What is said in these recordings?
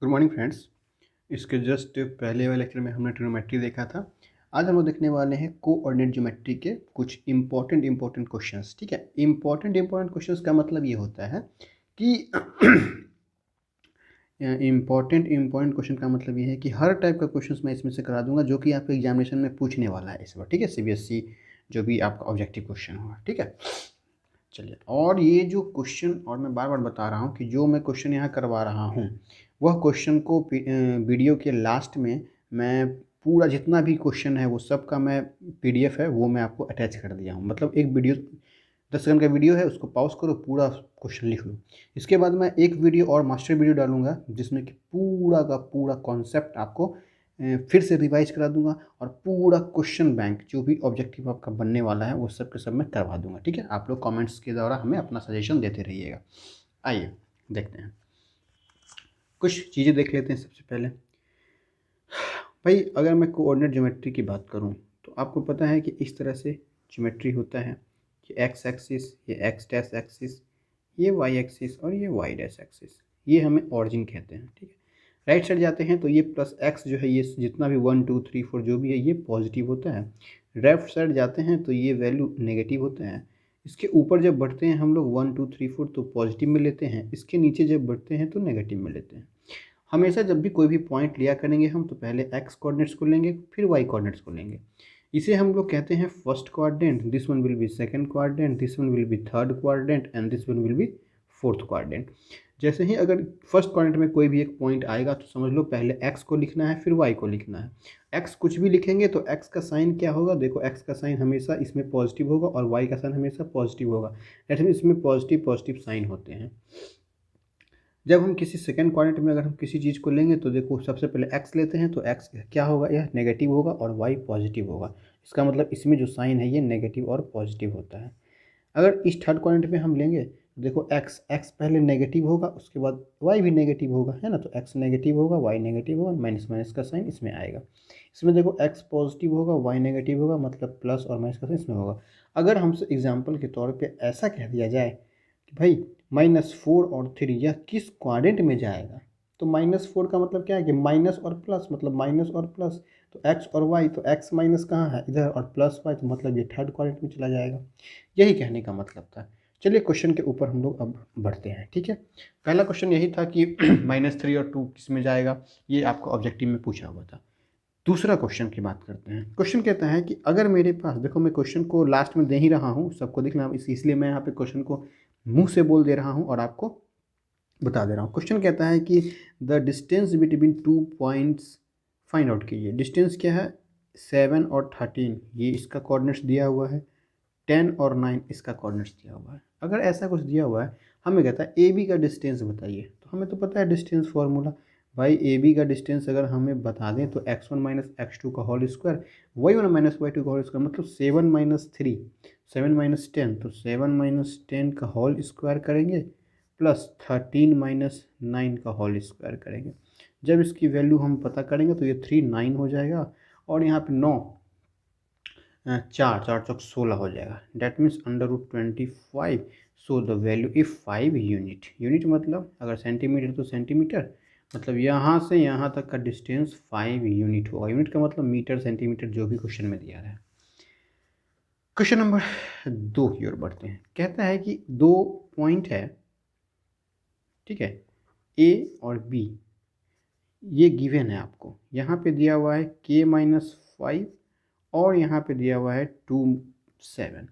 Good morning friends. इसके just पहले वाले लेक्चर में हमने ट्रिग्नोमेट्री देखा था। आज हम लोग देखने वाले हैं कोऑर्डिनेट ज्योमेट्री के कुछ इंपॉर्टेंट क्वेश्चंस। ठीक है, इंपॉर्टेंट क्वेश्चंस का मतलब ये होता है कि इंपॉर्टेंट क्वेश्चन का मतलब ये है कि हर टाइप का क्वेश्चंस मैं इसमें से करा दूंगा जो कि आपके एग्जामिनेशन में पूछने वाला है इस बार। ठीक है, सीबीएसई जो भी आपका ऑब्जेक्टिव क्वेश्चन होगा। ठीक है, चलिए। और ये जो क्वेश्चन, और मैं बार बार बता रहा हूँ कि जो मैं क्वेश्चन यहाँ करवा रहा हूँ वह क्वेश्चन को वीडियो के लास्ट में मैं पूरा जितना भी क्वेश्चन है वो सब का मैं पीडीएफ है वो मैं आपको अटैच कर दिया हूँ। मतलब एक वीडियो 10 सेकंड का वीडियो है, उसको पॉज करो, पूरा क्वेश्चन लिख लो। इसके बाद मैं एक वीडियो और मास्टर वीडियो डालूंगा जिसमें कि पूरा का पूरा कॉन्सेप्ट आपको फिर से रिवाइज करा दूंगा और पूरा क्वेश्चन बैंक जो भी ऑब्जेक्टिव आपका बनने वाला है वो सब के सब मैं करवा दूंगा। ठीक है, आप लोग कमेंट्स के द्वारा हमें अपना सजेशन देते रहिएगा। आइए देखते हैं, कुछ चीज़ें देख लेते हैं। सबसे पहले भाई, अगर मैं कोऑर्डिनेट ज्योमेट्री की बात करूं तो आपको पता है कि इस तरह से ज्योमेट्री होता है कि एक्स एक्सिस, ये एक्स डैश एक्सिस, ये वाई एक्सिस और ये वाई डैश एक्सिस, ये हमें ऑरिजिन कहते हैं। ठीक है, राइट साइड जाते हैं तो ये प्लस एक्स जो है, ये जितना भी 1 2 3 4 जो भी है ये पॉजिटिव होता है। लेफ्ट साइड जाते हैं तो ये वैल्यू नेगेटिव होता है। इसके ऊपर जब बढ़ते हैं हम लोग 1 2 3 4 तो पॉजिटिव में लेते हैं, इसके नीचे जब बढ़ते हैं तो नेगेटिव में लेते हैं। हमेशा जब भी कोई भी पॉइंट लिया करेंगे हम तो पहले एक्स कोऑर्डिनेट्स को लेंगे फिर वाई कोऑर्डिनेट्स को लेंगे। इसे हम लोग कहते हैं first quadrant, this one will be second quadrant, this one will be third quadrant and this one will be fourth quadrant. जैसे ही अगर फर्स्ट क्वाड्रेंट में कोई भी एक पॉइंट आएगा तो समझ लो पहले एक्स को लिखना है फिर वाई को लिखना है। एक्स कुछ भी लिखेंगे तो एक्स का साइन क्या होगा, देखो एक्स का साइन हमेशा इसमें पॉजिटिव होगा और वाई का साइन हमेशा पॉजिटिव होगा। दैट मीन इसमें पॉजिटिव पॉजिटिव साइन होते हैं। जब हम किसी सेकंड क्वाड्रेंट में अगर हम किसी चीज़ को लेंगे तो देखो सबसे पहले x लेते हैं तो x क्या होगा, यह नेगेटिव होगा और y पॉजिटिव होगा। इसका मतलब इसमें जो साइन है ये नेगेटिव और पॉजिटिव होता है। अगर इस थर्ड क्वाड्रेंट में हम लेंगे तो देखो x पहले नेगेटिव होगा उसके बाद y भी नेगेटिव होगा, है ना। तो x नेगेटिव होगा, y नेगेटिव होगा, माइनस माइनस का साइन इसमें आएगा। इसमें देखो x पॉजिटिव होगा, y नेगेटिव होगा, मतलब प्लस और माइनस का साइन इसमें होगा। अगर हमसे एग्जाम्पल के तौर पर ऐसा कह दिया जाए कि भाई -4 और 3 यह किस क्वाड्रेंट में जाएगा, तो -4 का मतलब क्या है कि माइनस और प्लस, मतलब माइनस और प्लस, तो x और y, तो x माइनस कहाँ है इधर और प्लस y, तो मतलब ये थर्ड क्वाड्रेंट में चला जाएगा। यही कहने का मतलब था। चलिए क्वेश्चन के ऊपर हम लोग अब बढ़ते हैं। ठीक है, पहला क्वेश्चन यही था कि -3 और 2 किस में जाएगा, ये आपको ऑब्जेक्टिव में पूछा हुआ था। दूसरा क्वेश्चन की बात करते हैं। क्वेश्चन कहता है कि अगर मेरे पास, देखो मैं क्वेश्चन को लास्ट में दे ही रहा हूँ, सबको दिखना इसलिए मैं यहाँ पे क्वेश्चन को मुंह से बोल दे रहा हूँ और आपको बता दे रहा हूँ। क्वेश्चन कहता है कि the distance between 2 points find out कीजिए। डिस्टेंस क्या है, 7 और 13 ये इसका कोऑर्डिनेट्स दिया हुआ है, 10 और 9 इसका कोऑर्डिनेट्स दिया हुआ है। अगर ऐसा कुछ दिया हुआ है, हमें कहता है ए बी का डिस्टेंस बताइए, तो हमें तो पता है डिस्टेंस फार्मूला। भाई ए बी का डिस्टेंस अगर हमें बता दें तो x1 माइनस x2 का whole square, y1 minus y2 का होल स्क्वायर, मतलब 7 माइनस 3, 7 माइनस 10, तो 7 माइनस 10 का होल स्क्वायर करेंगे प्लस 13 माइनस 9 का होल स्क्वायर करेंगे। जब इसकी वैल्यू हम पता करेंगे तो ये 3 9 हो जाएगा और यहाँ पे 9 4 4 चौक 16 हो जाएगा। That means √25। So the value if 5 unit, unit मतलब अगर सेंटीमीटर तो सेंटीमीटर, मतलब यहाँ से यहाँ तक का डिस्टेंस 5 यूनिट होगा। यूनिट का मतलब मीटर सेंटीमीटर जो भी क्वेश्चन में दिया है। क्वेश्चन नंबर 2 की ओर बढ़ते हैं। कहता है कि 2 पॉइंट है, ठीक है, ए और बी, ये गिवन है आपको। यहाँ पे दिया हुआ है k-5 और यहाँ पे दिया हुआ है 2 7,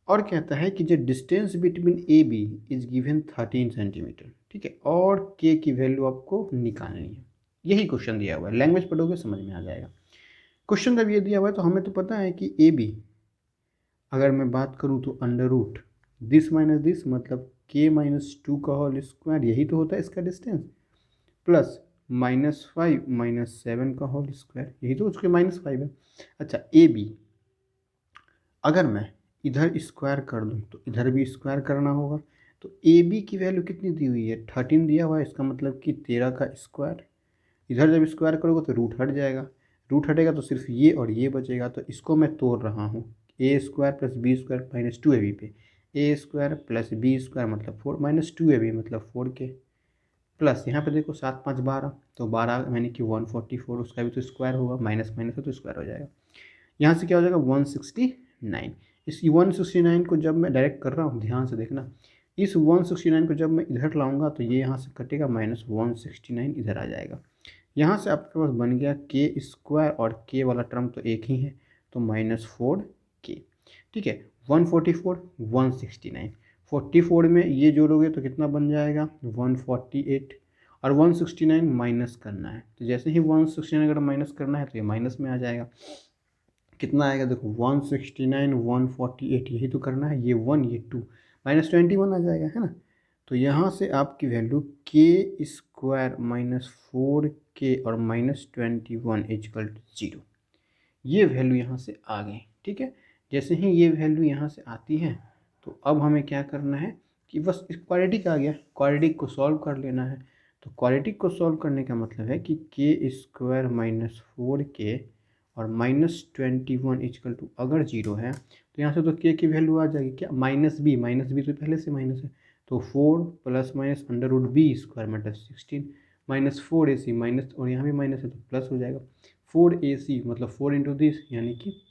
और कहता है कि जो distance between A B is given 13 centimetre. ठीक है, और के की वैल्यू आपको निकालनी है। यही क्वेश्चन दिया हुआ है, लैंग्वेज पढ़ोगे समझ में आ जाएगा। क्वेश्चन जब ये दिया हुआ है तो हमें तो पता है कि ए बी, अगर मैं बात करूँ तो under root this minus this, मतलब k-2 का होल स्क्वायर, यही तो होता है इसका डिस्टेंस, प्लस -5 -7 का होल स्क्वायर, यही तो उसके -5 है। अच्छा, ए बी अगर मैं इधर स्क्वायर कर दूँ तो इधर भी स्क्वायर करना होगा, तो ए बी की वैल्यू कितनी दी हुई है, 13 दिया हुआ है, इसका मतलब कि 13 का स्क्वायर। इधर जब स्क्वायर करोगे तो रूट हट जाएगा, रूट हटेगा तो सिर्फ ये और ये बचेगा, तो इसको मैं तोड़ रहा हूँ। A square plus b square -2 a b पे, a square plus b square मतलब 4 -2 ए बी मतलब 4 के, प्लस यहाँ पे देखो 7 5 12, तो 12 यानी कि 144, उसका भी तो स्क्वायर होगा, माइनस माइनस है तो स्क्वायर हो जाएगा। यहाँ से क्या हो जाएगा 169। इस 169 को जब मैं डायरेक्ट कर रहा हूँ, ध्यान से देखना, इस 169 को जब मैं इधर लाऊंगा तो ये यहाँ से कटेगा, माइनस 169 इधर आ जाएगा। यहाँ से आपके पास बन गया के स्क्वायर, और के वाला टर्म तो एक ही है, तो -4k। ठीक है, 144 169, 44 में ये जोड़ोगे तो कितना बन जाएगा 148, और 169 माइनस करना है, तो जैसे ही 169 अगर माइनस करना है तो ये माइनस में आ जाएगा। कितना आएगा देखो 169 148, यही तो करना है, ये 1 ये 2, -21 आ जाएगा, है ना। तो यहाँ से आपकी वैल्यू के स्क्वायर -4k और -21 इक्वल टू 0, ये वैल्यू यहाँ से आ गई। ठीक है, जैसे ही ये वैल्यू यहाँ से आती है तो अब हमें क्या करना है कि बस इस क्वाड्रेटिक आ गया, क्वाड्रेटिक को सॉल्व कर लेना है। तो क्वाड्रेटिक को सॉल्व करने का मतलब है कि के स्क्वायर -4k और -21 इक्वल टू अगर 0 है तो यहाँ से तो के की वैल्यू आ जाएगी क्या, माइनस बी तो पहले से माइनस है, तो 4 + -√b² -16 -4ac माइनस, और यहाँ भी माइनस है तो प्लस हो जाएगा, 4ac मतलब 4 इंटू दिस यानी कि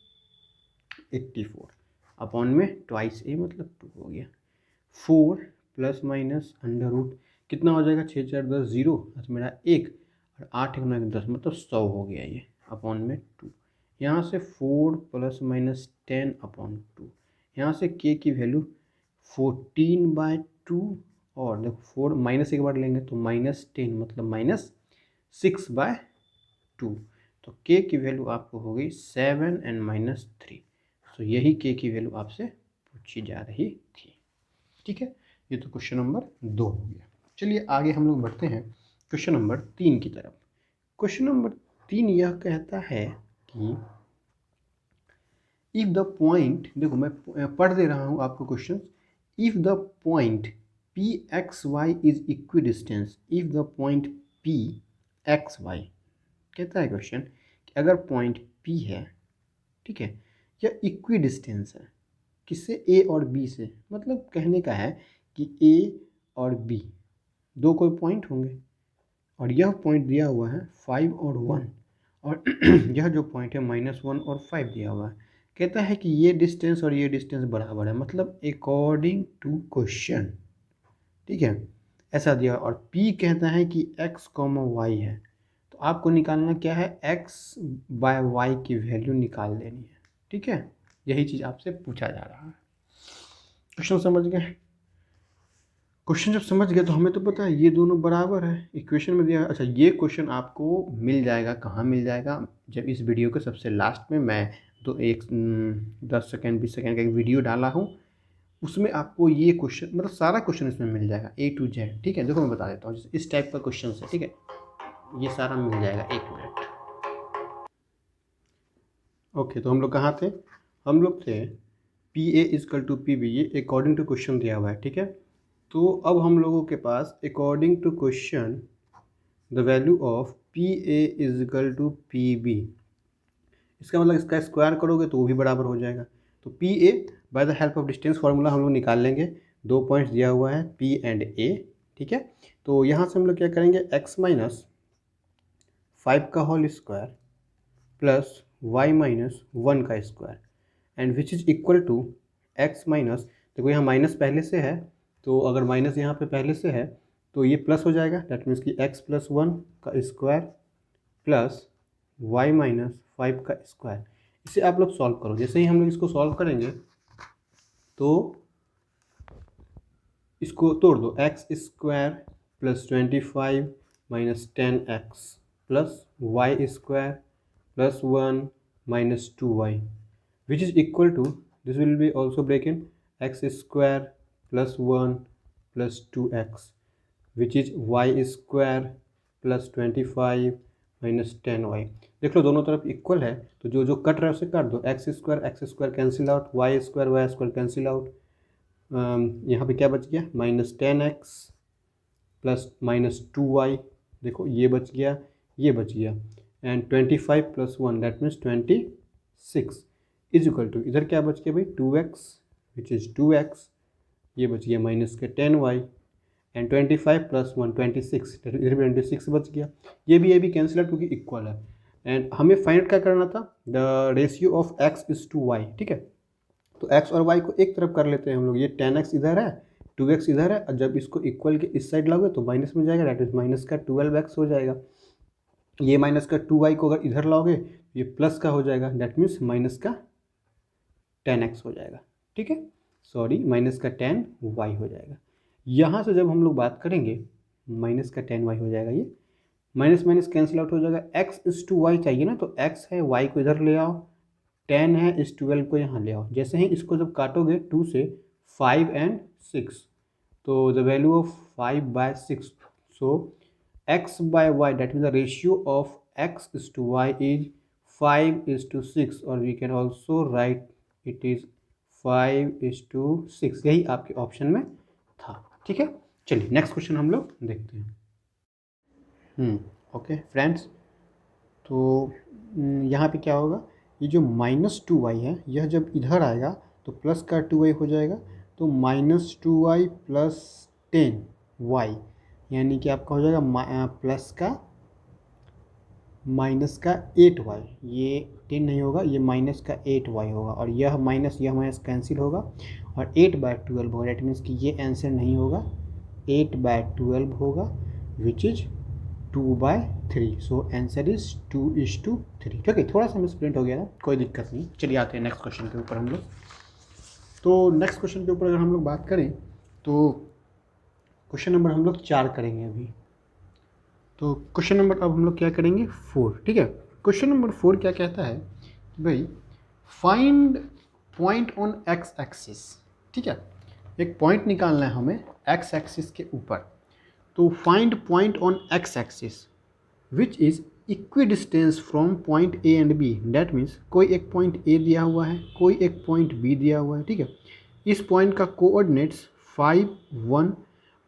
84 अपॉन में ट्वाइस a मतलब 2 हो गया। 4 ± कितना हो जाएगा, 6 4 10 0, मेरा 1 और 8 1 9 10 मतलब 100 हो गया ये, अपॉन में 2। यहाँ से 4 ± 10 अपॉन 2, यहाँ से k की वैल्यू 14/2, और देखो 4 माइनस एक बार लेंगे तो -10 मतलब -6/2, तो k की वैल्यू आपको हो गई 7 और -3। तो यही k की वैल्यू आपसे पूछी जा रही थी। ठीक है, ये तो क्वेश्चन नंबर 2 हो गया। चलिए आगे हम लोग बढ़ते हैं क्वेश्चन नंबर 3 की तरफ। क्वेश्चन नंबर 3 यह कहता है कि इफ़ द पॉइंट, देखो मैं पढ़ दे रहा हूँ आपको question, if the point PXY is equidistance, if the point PXY, कहता है क्वेश्चन कि अगर पॉइंट P है, ठीक है, या इक्विडिस्टेंस है, किससे, A और B से, मतलब कहने का है कि A और B दो कोई पॉइंट होंगे, और यह पॉइंट दिया हुआ है 5 और 1, और यह जो पॉइंट है -1 और 5 दिया हुआ है। कहता है कि ये डिस्टेंस और ये डिस्टेंस बराबर है, मतलब अकॉर्डिंग टू क्वेश्चन, ठीक है, ऐसा दिया। और P कहता है कि x, y है, तो आपको निकालना क्या है, x/y की वैल्यू निकाल लेनी है। ठीक है, यही चीज़ आपसे पूछा जा रहा है। क्वेश्चन समझ गए? क्वेश्चन जब समझ गए तो हमें तो पता है ये दोनों बराबर है, इक्वेशन में दिया। अच्छा, ये क्वेश्चन आपको मिल जाएगा, कहाँ मिल जाएगा, जब इस वीडियो के सबसे लास्ट में मैं 10 सेकेंड 20 सेकेंड का एक वीडियो डाला हूँ, उसमें आपको ये क्वेश्चन, मतलब सारा क्वेश्चन इसमें मिल जाएगा A to Z। ठीक है, देखो मैं बता देता हूँ, इस टाइप का क्वेश्चन है, ठीक है, ये सारा मिल जाएगा। 1 मिनट। ओके, तो हम लोग कहाँ थे, हम लोग थे PA = PB, ये अकॉर्डिंग टू क्वेश्चन दिया हुआ है। ठीक है, तो अब हम लोगों के पास according to question the value of PA = PB, इसका मतलब इसका स्क्वायर करोगे तो वो भी बराबर हो जाएगा। तो PA by the help of distance formula हम लोग निकाल लेंगे। 2 पॉइंट्स दिया हुआ है P एंड A, ठीक है। तो यहाँ से हम लोग क्या करेंगे, x - 5 का होल स्क्वायर प्लस y - 1 का square, and which is equal to x minus, देखो यहाँ माइनस पहले से है, तो अगर माइनस यहाँ पे पहले से है तो ये प्लस हो जाएगा, दैट मीन्स कि x + 1 का स्क्वायर प्लस y - 5 का स्क्वायर। इसे आप लोग सॉल्व करो। जैसे ही हम लोग इसको सॉल्व करेंगे तो इसको तोड़ दो, x² + 25 - 10x plus y² + 1 - 2y, which is equal to, this will be also break in, x² + 1 + 2x, which is y² + 25 - 10y। देख लो दोनों तरफ इक्वल है, तो जो जो कट रहा है उसे काट दो, x² cancel out, y² cancel out, यहाँ पे क्या बच गया, -10x प्लस -2y, देखो ये बच गया, ये बच गया, and 25 + 1 that means 26 is equal to, इधर क्या बच गया भाई, 2x विच इज़ 2x, ये बच गया -10y, एंड 25 प्लस 1 26, इधर भी 26 बच गया। ये भी कैंसिल आउट क्योंकि इक्वल है। एंड हमें फाइंड क्या करना था, the ratio of x is to y, ठीक है। तो x और y को एक तरफ कर लेते हैं हम लोग, ये 10x इधर है, 2x इधर है, और जब इसको इक्वल के इस साइड लाओगे तो माइनस में जाएगा, डेट इज माइनस का 12x हो जाएगा। ये माइनस का 2y को अगर इधर लाओगे ये प्लस का हो जाएगा, डेट मीन्स माइनस का 10x हो जाएगा, ठीक है, सॉरी माइनस का 10y हो जाएगा। यहाँ से जब हम लोग बात करेंगे माइनस का 10y हो जाएगा, ये माइनस माइनस कैंसिल आउट हो जाएगा। x इज टू वाई चाहिए ना, तो x है, y को इधर ले आओ, 10 है, इस 12 को यहाँ ले आओ। जैसे ही इसको जब काटोगे 2 से 5 एंड 6, तो the value of 5/6, so x by y that mean the ratio of x is to y is 5:6, और we can also write it is 5:6। यही आपके ऑप्शन में था, ठीक है। चलिए नेक्स्ट क्वेश्चन हम लोग देखते हैं। ओके फ्रेंड्स, तो यहाँ पे क्या होगा, ये जो -2y है यह जब इधर आएगा तो प्लस का 2y हो जाएगा, तो -2y प्लस 10y, यानी कि आपका हो जाएगा प्लस का माइनस का 8y, ये 10 नहीं होगा, ये माइनस का 8y होगा, और यह माइनस कैंसिल होगा, और 8/12 होगा। डेट मीन्स कि ये आंसर नहीं होगा, 8/12 होगा, which is 2/3। So answer is 2:3। ठीक है, थोड़ा सा मिसप्रिंट हो गया था, कोई दिक्कत नहीं। चलिए आते हैं नेक्स्ट क्वेश्चन के ऊपर हम लोग। तो नेक्स्ट क्वेश्चन के ऊपर अगर हम लोग बात करें तो क्वेश्चन नंबर हम लोग 4 करेंगे अभी। तो क्वेश्चन नंबर अब हम लोग क्या करेंगे 4, ठीक है। क्वेश्चन नंबर 4 क्या कहता है कि भाई find point on X axis, ठीक है। एक पॉइंट निकालना है हमें एक्स एक्सिस के ऊपर। तो find point on X axis which is equidistance from point A and B. That means कोई एक पॉइंट ए दिया हुआ है, कोई एक पॉइंट बी दिया हुआ है, ठीक है। इस पॉइंट का कोऑर्डिनेट्स 5, 1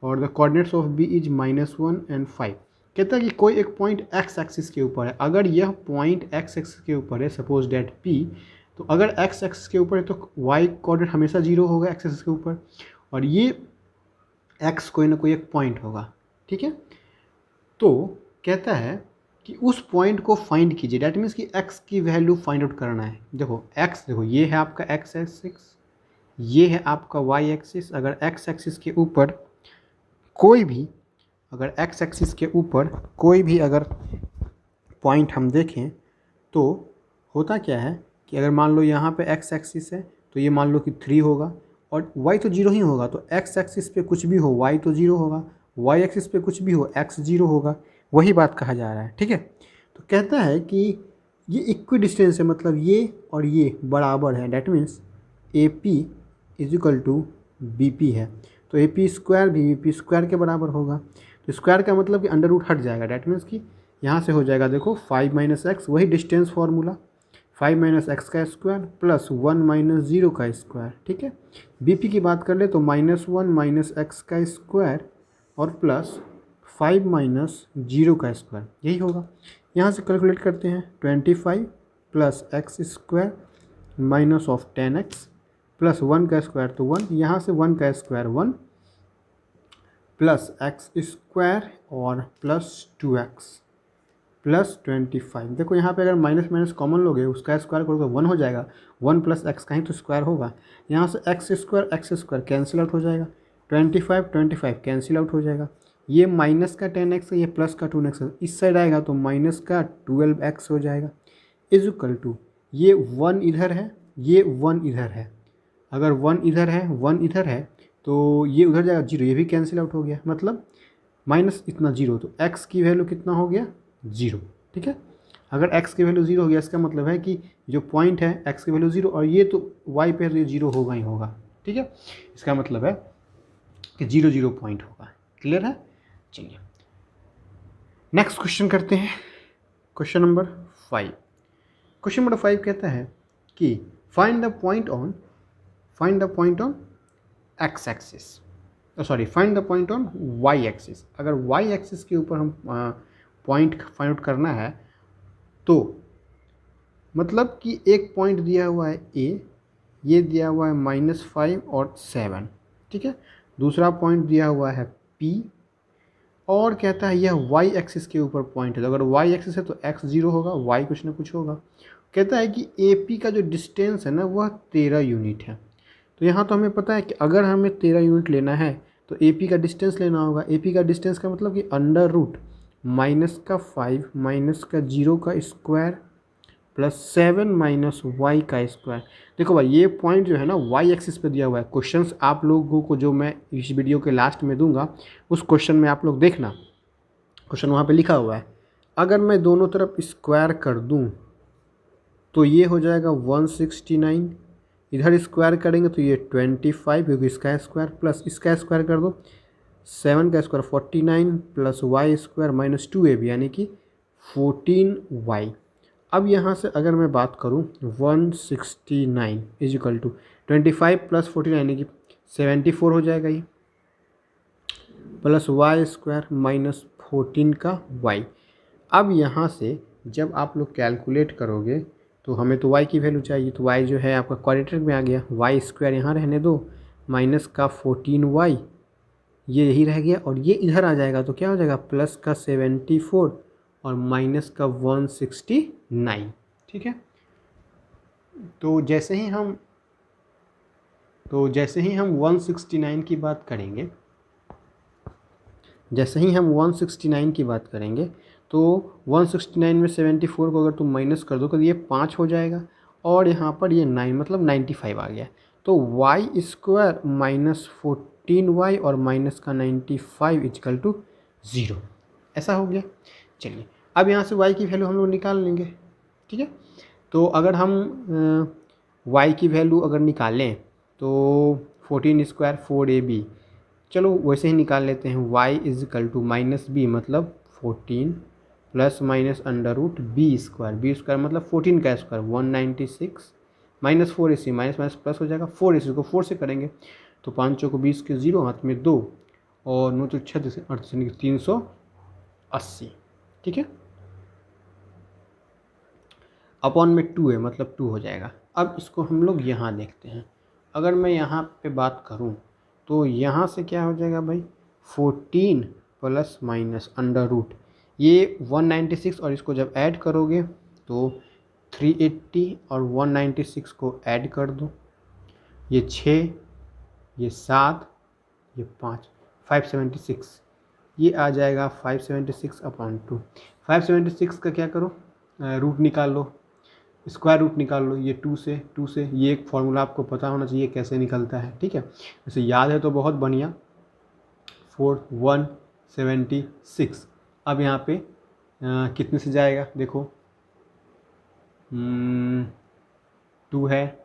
और the coordinates of B is -1 and 5। कहता है कि कोई एक पॉइंट एक्स एक्सिस के ऊपर है। अगर यह पॉइंट एक्स एक्सिस के ऊपर है, सपोज डेट पी, तो अगर एक्स एक्सिस के ऊपर है तो वाई कोऑर्डिनेट हमेशा 0 होगा एक्स एक्सिस के ऊपर, और ये एक्स कोई ना कोई एक पॉइंट होगा, ठीक है। तो कहता है कि उस पॉइंट को फाइंड कीजिए। डैट मीन्स कि एक्स की वैल्यू फाइंड आउट करना है। देखो एक्स, देखो ये है आपका एक्स एक्सिस, ये है आपका वाई एक्सिस। अगर एक्स एक्सिस के ऊपर कोई भी, अगर एक्स एक्सिस के ऊपर कोई भी अगर पॉइंट हम देखें तो होता क्या है कि अगर मान लो यहाँ पे एक्स एक्सिस है तो ये मान लो कि 3 होगा, और y तो 0 ही होगा। तो एक्स एक्सिस पे कुछ भी हो y तो 0 होगा, y एक्सिस पे कुछ भी हो x 0 होगा। वही बात कहा जा रहा है, ठीक है। तो कहता है कि ये इक्वी डिस्टेंस है, मतलब ये और ये बराबर है। That means AP is equal to BP है, तो AP स्क्वायर भी BP स्क्वायर के बराबर होगा। तो स्क्वायर का मतलब कि अंडर रूट हट जाएगा। डैट मीन्स कि यहाँ से हो जाएगा, देखो 5 - x, वही डिस्टेंस फार्मूला, 5 - x का स्क्वायर प्लस 1 - 0 का स्क्वायर, ठीक है। BP की बात कर ले तो -1 - x का स्क्वायर और प्लस 5 - 0 का स्क्वायर, यही होगा। यहाँ से कैलकुलेट करते हैं, 25 plus x square minus of 10x plus 1 का स्क्वायर तो 1, यहाँ से 1 का स्क्वायर 1 प्लस एक्स स्क्वायर और प्लस 2x प्लस 25। देखो यहाँ पे अगर माइनस माइनस कॉमन लोगे, उसका स्क्वायर करोगे 1 हो जाएगा, 1 प्लस एक्स का ही तो स्क्वायर होगा। यहाँ से एक्स स्क्वायर कैंसिल आउट हो जाएगा, 25 कैंसिल आउट हो जाएगा। ये माइनस का 10x है, ये प्लस का 2x है, इस साइड आएगा तो माइनस का 12x हो जाएगा, इज इक्वल टू ये 1 इधर है, ये 1 इधर है। अगर 1 इधर है 1 इधर है तो ये उधर जाएगा 0, ये भी कैंसिल आउट हो गया, मतलब माइनस इतना 0, तो x की वैल्यू कितना हो गया 0, ठीक है। अगर x की वैल्यू 0 हो गया, इसका मतलब है कि जो पॉइंट है x की वैल्यू 0, और ये तो y पे तो 0 होगा ही होगा, ठीक है। इसका मतलब है कि 0 0 पॉइंट होगा। क्लियर है। चलिए नेक्स्ट क्वेश्चन करते हैं, क्वेश्चन नंबर 5। क्वेश्चन नंबर 5 कहता है कि find the point on X axis, sorry find the point on Y axis. अगर वाई एक्सिस के ऊपर हम पॉइंट फाइंड आउट करना है तो मतलब कि एक पॉइंट दिया हुआ है A, ये दिया हुआ है -5 और 7, ठीक है। दूसरा पॉइंट दिया हुआ है P, और कहता है यह y एक्सिस के ऊपर पॉइंट है, तो अगर y एक्सिस है तो x 0 होगा, y कुछ ना कुछ होगा। कहता है कि AP का जो डिस्टेंस है ना वह 13 यूनिट है। तो यहाँ तो हमें पता है कि अगर हमें 13 यूनिट लेना है तो AP का डिस्टेंस लेना होगा। AP का डिस्टेंस का मतलब कि अंडर रूट -5 -0 का स्क्वायर +7 -y का स्क्वायर। देखो भाई ये पॉइंट जो है ना y एक्सिस पे दिया हुआ है। क्वेश्चंस आप लोगों को जो मैं इस वीडियो के लास्ट में दूंगा उस क्वेश्चन में आप लोग देखना, क्वेश्चन वहाँ पे लिखा हुआ है। अगर मैं दोनों तरफ स्क्वायर कर दूँ तो ये हो जाएगा 169, इधर स्क्वायर करेंगे तो ये 25 क्योंकि इसका स्क्वायर प्लस इसका स्क्वायर कर दो 7 का square 49 plus Y square -2ab यानी कि 14y। अब यहाँ से अगर मैं बात करूँ 169 इज इक्वल टू 25 प्लस 49 यानी कि 74 हो जाएगा ये, प्लस वाई स्क्वायर -14 का y। अब यहाँ से जब आप लोग कैलकुलेट करोगे तो हमें तो y की वैल्यू चाहिए, तो y जो है आपका क्वाड्रेटिक में आ गया, वाई स्क्वायर यहाँ रहने दो, माइनस का 14y ये यही रह गया, और ये इधर आ जाएगा तो क्या हो जाएगा प्लस का 74 और माइनस का 169। ठीक है, तो जैसे ही हम 169 की बात करेंगे, तो 169 में 74 को अगर तुम माइनस कर दो तो ये 5 हो जाएगा, और यहाँ पर ये 9 मतलब 95 आ गया। तो वाई स्क्वायर -14y और माइनस का 95 इजकल टू 0, ऐसा हो गया। चलिए अब यहाँ से y की वैल्यू हम लोग निकाल लेंगे। ठीक है, तो अगर हम y की वैल्यू अगर निकालें तो 14 स्क्वायर 4ab, चलो वैसे ही निकाल लेते हैं। y इजकल टू -b मतलब 14 plus minus under root b square मतलब 14 का स्क्वायर 196 -4 इसी माइनस माइनस प्लस हो जाएगा, 4 इसी को 4 से करेंगे तो 5 चौको 20 के 0 हाथ में 2 और 9 तो 36 38 380। ठीक है, अपॉन में 2 है मतलब 2 हो जाएगा। अब इसको हम लोग यहाँ देखते हैं, अगर मैं यहाँ पे बात करूँ तो यहाँ से क्या हो जाएगा भाई 14 प्लस माइनस अंडर रूट ये 196 और इसको जब ऐड करोगे तो 380 और 196 को ऐड कर दो, ये 6 ये 7 ये 5 576, ये आ जाएगा 576/2। 576 का क्या करो रूट निकाल लो, स्क्वायर रूट निकाल लो, ये 2 से ये एक फॉर्मूला आपको पता होना चाहिए कैसे निकलता है। ठीक है, वैसे याद है तो बहुत बढ़िया। 176 अब यहाँ पे कितने से जाएगा देखो 2 है,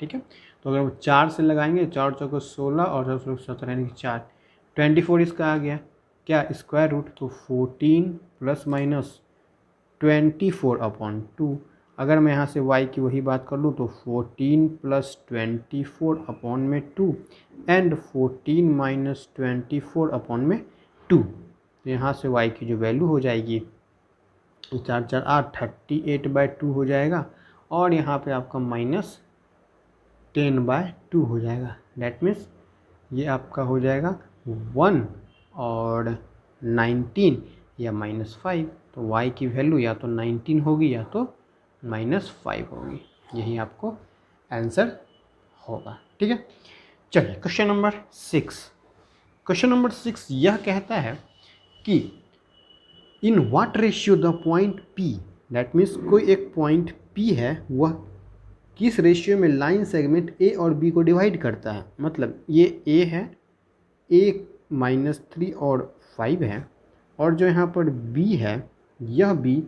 ठीक है, तो अगर वो 4 से लगाएंगे 4 चौको 16 और 17 यानी कि 4 24 इसका आ गया क्या स्क्वायर रूट, तो 14 प्लस माइनस 24/2। अगर मैं यहाँ से y की वही बात कर लूँ तो 14 प्लस 24/2 एंड 14 माइनस 24/2, तो यहाँ से y की जो वैल्यू हो जाएगी 4 4 8 38/2 हो जाएगा, और यहाँ पे आपका माइनस 10/2 हो जाएगा। डैट मीन्स ये आपका हो जाएगा 1 और 19 या -5, तो y की वैल्यू या तो 19 होगी या तो -5 होगी, यही आपको आंसर होगा। ठीक है, चलिए क्वेश्चन नंबर 6 यह कहता है कि in what ratio the point P, that means कोई एक पॉइंट P है वह किस रेशियो में लाइन सेगमेंट A और B को डिवाइड करता है। मतलब ये A है, A -3 और 5 है, और जो यहाँ पर B है यह B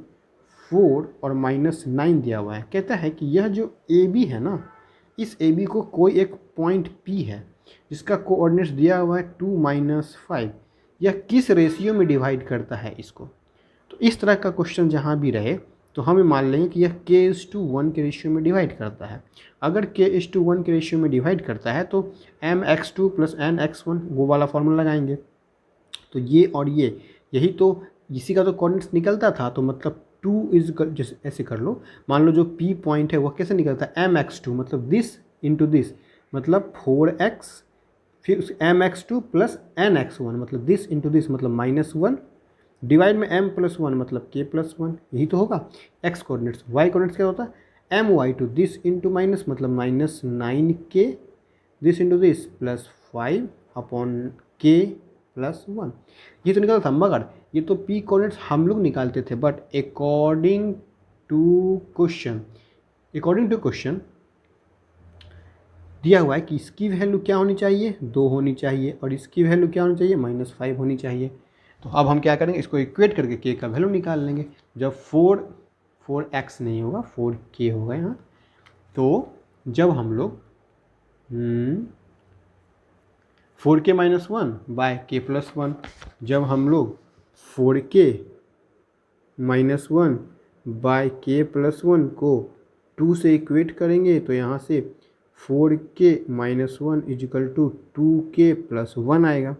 4 और -9 दिया हुआ है। कहता है कि यह जो AB है ना, इस AB को कोई एक पॉइंट P है जिसका कोऑर्डिनेट्स दिया हुआ है 2 - 5, यह किस रेशियो में डिवाइड करता है इसको। तो इस तरह का क्वेश्चन जहाँ भी रहे तो हमें मान लेंगे कि यह K:1 के रेशियो में डिवाइड करता है। अगर K:1 के रेशियो में डिवाइड करता है तो mx2 + nx1 वो वाला फॉर्मूला लगाएंगे, तो ये और ये यही तो इसी का तो कोऑर्डिनेट्स निकलता था, तो मतलब टू इज जैसे ऐसे कर लो, मान लो जो P पॉइंट है वह कैसे निकलता है mx2 मतलब दिस इंटू दिस मतलब 4x, फिर mx2 प्लस nx1 मतलब दिस इंटू दिस मतलब -1 डिवाइड में m+1 मतलब k+1, यही तो होगा। x कोऑर्डिनेट्स, y कोऑर्डिनेट्स क्या होता है my2 दिस इंटू माइनस मतलब -9k this into this plus 5/k+1, ये तो निकला था। मगर ये तो p कोऑर्डिनेट्स हम लोग निकालते थे, बट अकॉर्डिंग टू क्वेश्चन दिया हुआ है कि इसकी वैल्यू क्या होनी चाहिए, 2 होनी चाहिए, और इसकी वैल्यू क्या होनी चाहिए, -5 होनी चाहिए। तो अब हम क्या करेंगे, इसको इक्वेट करके k का वैल्यू निकाल लेंगे। जब 4x नहीं होगा 4k होगा यहाँ, तो जब हम लोग 4k - 1 बाय k+1, जब हम लोग 4k - 1 बाय k+1 को 2 से इक्वेट करेंगे तो यहाँ से 4k - 1 = 2k+1 आएगा,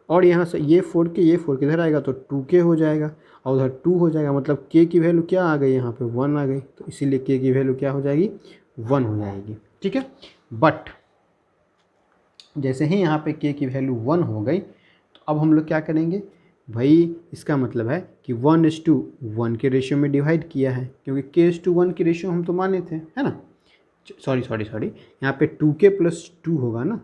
और यहाँ से ये 4k इधर आएगा तो 2k हो जाएगा, और उधर 2 हो जाएगा, मतलब k की वैल्यू क्या आ गई, यहाँ पे 1 आ गई, तो इसीलिए k की वैल्यू क्या हो जाएगी, 1 हो जाएगी। ठीक है, बट जैसे ही यहाँ पे k की वैल्यू 1 हो गई, तो अब हम लोग क्या करेंगे भाई, इसका मतलब है कि 1:1 के रेशियो में डिवाइड किया है, क्योंकि k:1 की रेशियो हम तो माने थे, है ना। सॉरी यहाँ पे 2k + 2 होगा ना,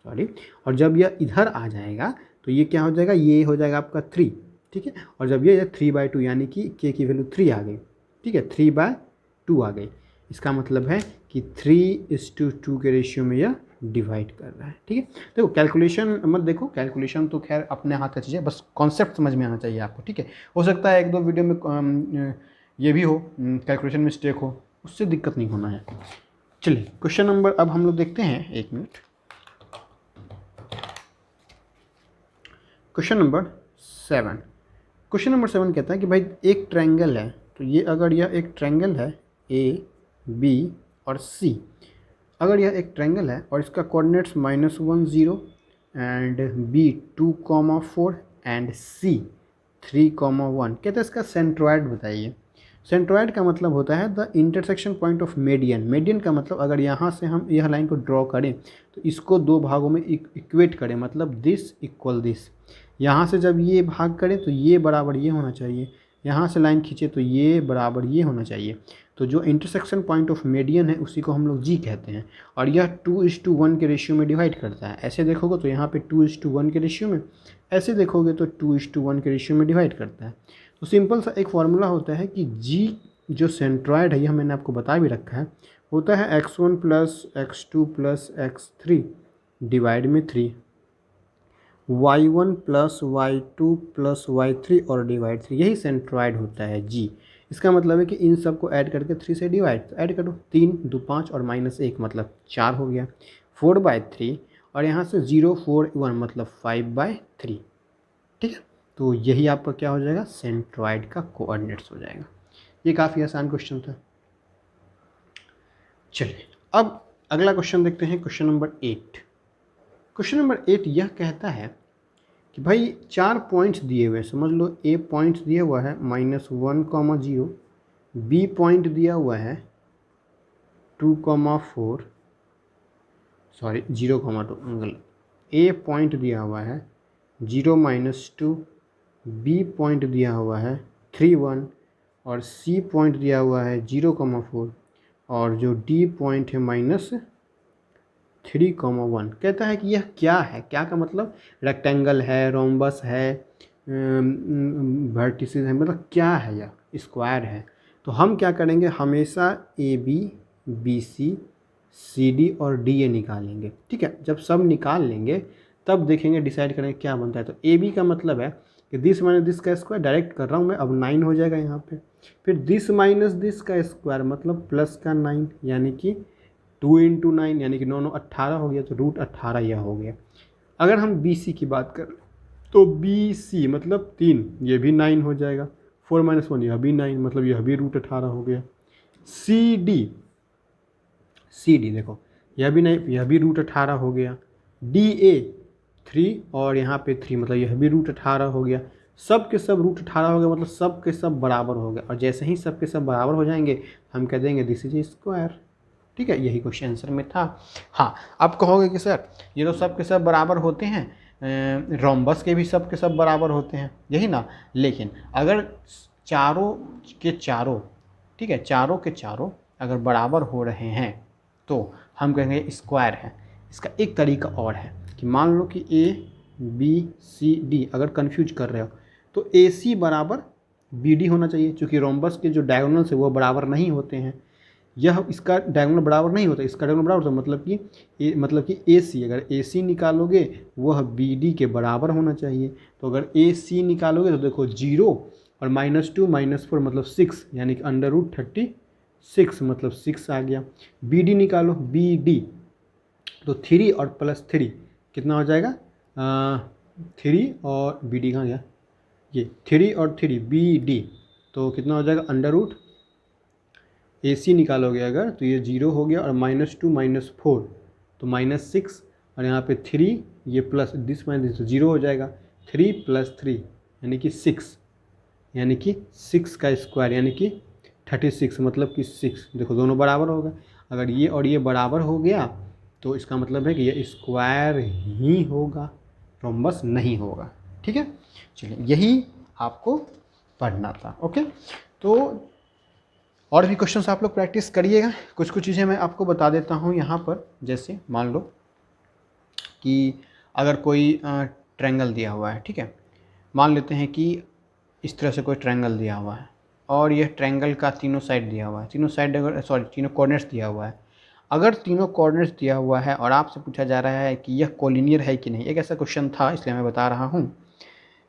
सॉरी, और जब यह इधर आ जाएगा तो ये क्या हो जाएगा, ये हो जाएगा आपका 3, ठीक है, और जब ये 3/2 यानी कि k की वैल्यू 3 आ गई, ठीक है, 3/2 आ गई, इसका मतलब है कि 3:2 के रेशियो में यह डिवाइड कर रहा है। ठीक है, देखो कैलकुलेशन मत देखो, कैलकुलेशन तो खैर अपने हाथ का चीज़ है, बस कॉन्सेप्ट समझ में आना चाहिए आपको। ठीक है, हो सकता है 1-2 वीडियो में ये भी हो, कैलकुलेशन मिस्टेक हो, उससे दिक्कत नहीं होना है। चलिए क्वेश्चन नंबर अब हम लोग देखते हैं, 1 मिनट। क्वेश्चन नंबर 7 कहता है कि भाई एक ट्रायंगल है, तो ये अगर यह एक ट्रायंगल है AB और C, अगर यह एक ट्रायंगल है और इसका coordinates -1 0 and B 2,4 and C 3,1, कहते हैं इसका सेंट्रॉयड बताइए। सेंट्रॉयड का मतलब होता है the intersection point of median. Median का मतलब अगर यहाँ से हम यह लाइन को ड्रॉ करें तो इसको 2 भागों में इक्वेट करें, मतलब दिस इक्वल दिस, यहाँ से जब ये भाग करें तो ये बराबर ये होना चाहिए, यहाँ से लाइन खींचे तो ये बराबर ये होना चाहिए। तो जो इंटरसेक्शन पॉइंट ऑफ मेडियन है उसी को हम लोग जी कहते हैं, और यह 2:1 के रेशियो में डिवाइड करता है। ऐसे देखोगे तो यहाँ पे 2:1 के रेशियो में, ऐसे देखोगे तो 2:1 के रेशियो में डिवाइड करता है। तो सिंपल सा एक फार्मूला होता है कि जी जो सेंट्रॉयड है, यह मैंने आपको बता भी रखा है, होता है x1 + x2 + x3 डिवाइड में 3, y1 + y2 + y3 और डिवाइड 3, यही सेंट्रॉयड होता है जी। इसका मतलब है कि इन सब को ऐड करके 3 से डिवाइड, तो ऐड करो, 3 2 5 और -1 मतलब 4 हो गया, 4/3, और यहाँ से 0 4 1 मतलब 5/3। ठीक है, तो यही आपका क्या हो जाएगा, सेंट्रॉयड का कोऑर्डिनेट्स हो जाएगा। ये काफ़ी आसान क्वेश्चन था। चलिए अब अगला क्वेश्चन देखते हैं, क्वेश्चन नंबर 8। क्वेश्चन नंबर 8 यह कहता है कि भाई 4 पॉइंट्स दिए हुए हैं, समझ लो A पॉइंट दिया हुआ है -1, 0, B पॉइंट दिया हुआ है 2,4, सॉरी 0,2, A पॉइंट दिया हुआ है 0 - 2, B पॉइंट दिया हुआ है 3 1, और C पॉइंट दिया हुआ है 0,4, और जो D पॉइंट है -3,1। कहता है कि यह क्या है, क्या का मतलब रेक्टेंगल है, रोम्बस है, वर्टिसेस है, मतलब क्या है, यह स्क्वायर है। तो हम क्या करेंगे, हमेशा AB BC CD और DA निकालेंगे। ठीक है, जब सब निकाल लेंगे तब देखेंगे, डिसाइड करेंगे क्या बनता है। तो AB का मतलब है कि दिस माइनस दिस का स्क्वायर, डायरेक्ट कर रहा हूँ मैं, अब 9 हो जाएगा यहाँ पे, फिर दिस माइनस दिस का स्क्वायर मतलब प्लस का 9, यानी कि 2 × 9 यानी कि 9 9 18 हो गया, तो √18 यह हो गया। अगर हम BC की बात करें तो BC मतलब 3, ये भी 9 हो जाएगा, 4 - 1 यह भी 9, मतलब यह भी √18 हो गया। CD देखो, यह भी 9, यह भी √18 हो गया। DA 3 और यहाँ पे 3, मतलब यह भी √18 हो गया। सब के सब रूट 18 हो गया, मतलब सब के सब बराबर हो गए, और जैसे ही सब के सब बराबर हो जाएंगे हम कह देंगे दिस इज स्क्वायर। ठीक है, यही क्वेश्चन आंसर में था। हाँ, अब कहोगे कि सर ये तो सब के सब बराबर होते हैं, रोम्बस के भी सब के सब बराबर होते हैं, यही ना, लेकिन अगर चारों के चारों, ठीक है, चारों के चारों अगर बराबर हो रहे हैं तो हम कहेंगे स्क्वायर है। इसका एक तरीका और है कि मान लो कि ए बी सी डी अगर कन्फ्यूज कर रहे हो तो ए सी बराबर बी डी होना चाहिए, क्योंकि रोम्बस के जो डायगोनल्स है वो बराबर नहीं होते हैं। यह इसका डायगोनल बराबर नहीं होता, इसका डायगोनल बराबर होता, मतलब कि ए सी, अगर ए सी निकालोगे वह बी डी के बराबर होना चाहिए। तो अगर ए सी निकालोगे तो देखो 0 और -2 -4 मतलब 6, यानी कि √36 मतलब 6 आ गया। बी डी निकालो, बी डी तो 3 और +3 कितना हो जाएगा, 3 और बी डी कहाँ गया, ये 3 और 3 बी डी तो कितना हो जाएगा, अंडर रूट ए सी निकालोगे अगर तो ये 0 हो गया, और -2 -4 तो -6, और यहाँ पे 3 ये प्लस दिस माइनस 0 हो जाएगा। 3 + 3 यानी कि 6, यानी कि 6 का स्क्वायर यानी कि 36, मतलब कि 6। देखो दोनों बराबर होगा, अगर ये और ये बराबर हो गया तो इसका मतलब है कि ये स्क्वायर ही होगा, रोम्बस नहीं होगा। ठीक है, चलिए यही आपको पढ़ना था। ओके, तो और भी क्वेश्चंस आप लोग प्रैक्टिस करिएगा। कुछ कुछ चीज़ें मैं आपको बता देता हूँ यहाँ पर, जैसे मान लो कि अगर कोई ट्रायंगल दिया हुआ है, ठीक है, मान लेते हैं कि इस तरह से कोई ट्रायंगल दिया हुआ है और यह ट्रायंगल का तीनों साइड दिया हुआ है, तीनों साइड अगर तीनों कोऑर्डिनेट्स दिया हुआ है। अगर तीनों कोऑर्डिनेट्स दिया हुआ है और आपसे पूछा जा रहा है कि यह कोलिनियर है कि नहीं, एक ऐसा क्वेश्चन था इसलिए मैं बता रहा हूँ।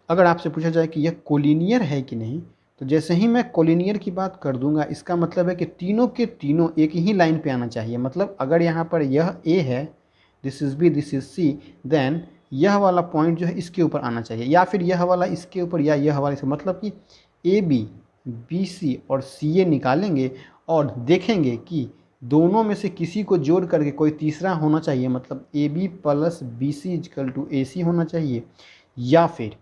अगर आपसे पूछा जाए कि यह कोलिनियर है कि नहीं, तो जैसे ही मैं कोलिनियर की बात कर दूंगा इसका मतलब है कि तीनों के तीनों एक ही लाइन पे आना चाहिए। मतलब अगर यहाँ पर यह ए है, this is B, this is C, then यह वाला पॉइंट जो है इसके ऊपर आना चाहिए, या फिर यह वाला इसके ऊपर, या यह वाला इसके, मतलब कि ए बी, बी सी और सी ए निकालेंगे और देखेंगे कि दोनों में से किसी को जोड़ करके कोई तीसरा होना चाहिए, मतलब a b + b c equal to a c होना चाहिए, या फिर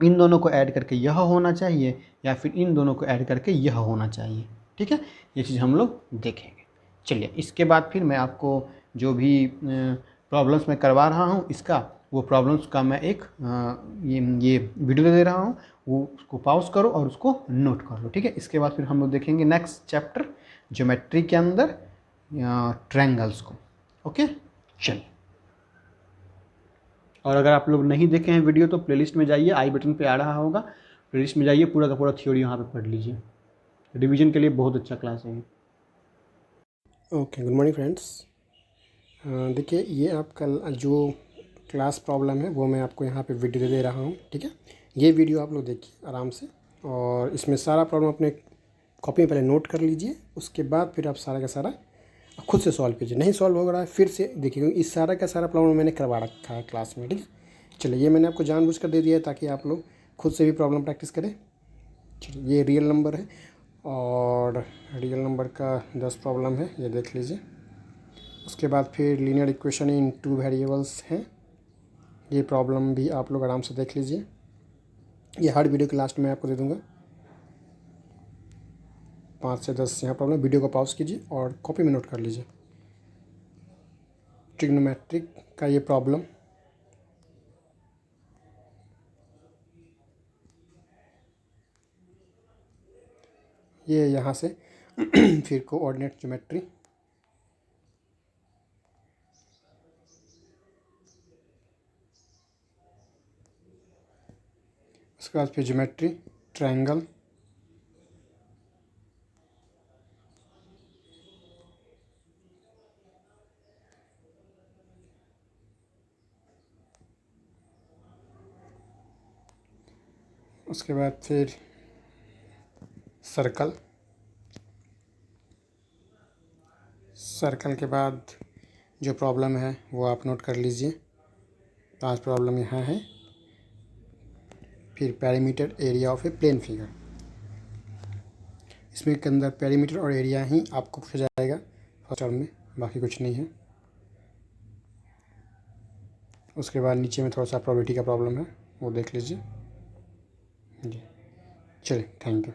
इन दोनों को ऐड करके यह होना चाहिए, या फिर इन दोनों को ऐड करके यह होना चाहिए। ठीक है, ये चीज़ हम लोग देखेंगे। चलिए, इसके बाद फिर मैं आपको जो भी प्रॉब्लम्स मैं करवा रहा हूँ इसका, वो प्रॉब्लम्स का मैं एक ये वीडियो दे रहा हूँ, वो उसको पॉज करो और उसको नोट कर लो। ठीक है, इसके बाद फिर हम लोग देखेंगे नेक्स्ट चैप्टर ज्योमेट्री के अंदर ट्रायंगल्स को। ओके, चलिए। और अगर आप लोग नहीं देखे हैं वीडियो तो प्लेलिस्ट में जाइए, आई बटन पे आ रहा होगा, प्लेलिस्ट में जाइए, पूरा का पूरा थ्योरी वहाँ पे पढ़ लीजिए। रिवीजन के लिए बहुत अच्छा क्लास है। Okay, good morning friends. देखिए, ये आपका जो क्लास प्रॉब्लम है वो मैं आपको यहाँ पे वीडियो दे रहा हूँ। ठीक है, ये वीडियो आप लोग देखिए आराम से, और इसमें सारा प्रॉब्लम अपने कॉपी में पहले नोट कर लीजिए, उसके बाद फिर आप सारा का सारा खुद से सॉल्व कीजिए। नहीं सॉल्व हो रहा है फिर से देखिए, क्योंकि इस सारा का सारा प्रॉब्लम मैंने करवा रखा है क्लास में। ठीक है, चलिए, ये मैंने आपको जानबूझकर दे दिया है ताकि आप लोग खुद से भी प्रॉब्लम प्रैक्टिस करें। चलिए, ये रियल नंबर है और रियल नंबर का 10 प्रॉब्लम है, ये देख लीजिए। उसके बाद फिर लीनियर इक्वेशन इन 2 वेरिएबल्स हैं, ये प्रॉब्लम भी आप लोग आराम से देख लीजिए। ये हर वीडियो के लास्ट में आपको दे दूंगा। 5 से 10 यहाँ प्रॉब्लम, वीडियो को पॉज कीजिए और कॉपी में नोट कर लीजिए। ट्रिग्नोमेट्रिक का ये प्रॉब्लम, ये यहाँ से फिर कोऑर्डिनेट ज्योमेट्री, उसके बाद फिर ज्योमेट्री ट्रायंगल, उसके बाद फिर सर्कल, सर्कल के बाद जो प्रॉब्लम है वो आप नोट कर लीजिए। 5 प्रॉब्लम यहाँ है। फिर perimeter area of a plane figure, इसमें के अंदर पेरीमीटर और एरिया ही आपको पूछा जाएगा फर्स्ट टर्म में, बाकी कुछ नहीं है। उसके बाद नीचे में थोड़ा सा प्रोबेबिलिटी का प्रॉब्लम है, वो देख लीजिए। जी, चलिए, थैंक यू।